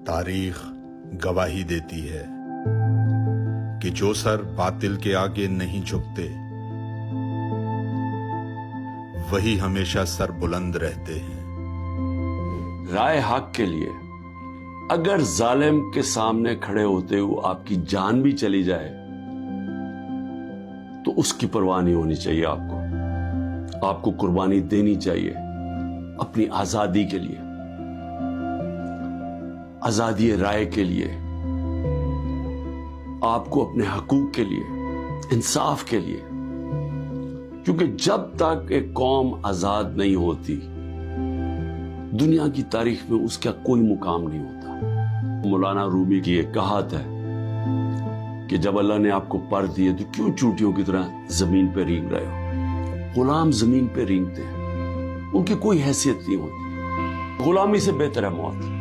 تاریخ گواہی دیتی ہے کہ جو سر باطل کے آگے نہیں جھکتے وہی ہمیشہ سر بلند رہتے ہیں۔ رائے حق کے لیے اگر ظالم کے سامنے کھڑے ہوتے ہوئے آپ کی جان بھی چلی جائے تو اس کی پرواہ نہیں ہونی چاہیے۔ آپ کو قربانی دینی چاہیے اپنی آزادی کے لیے، آزادی رائے کے لیے، آپ کو اپنے حقوق کے لیے، انصاف کے لیے، کیونکہ جب تک ایک قوم آزاد نہیں ہوتی دنیا کی تاریخ میں اس کا کوئی مقام نہیں ہوتا۔ مولانا رومی کی ایک کہات ہے کہ جب اللہ نے آپ کو پر دیے تو کیوں چوٹیوں کی طرح زمین پہ رینگ رہے ہو؟ غلام زمین پہ رینگتے ہیں، ان کی کوئی حیثیت نہیں ہوتی۔ غلامی سے بہتر ہے موت۔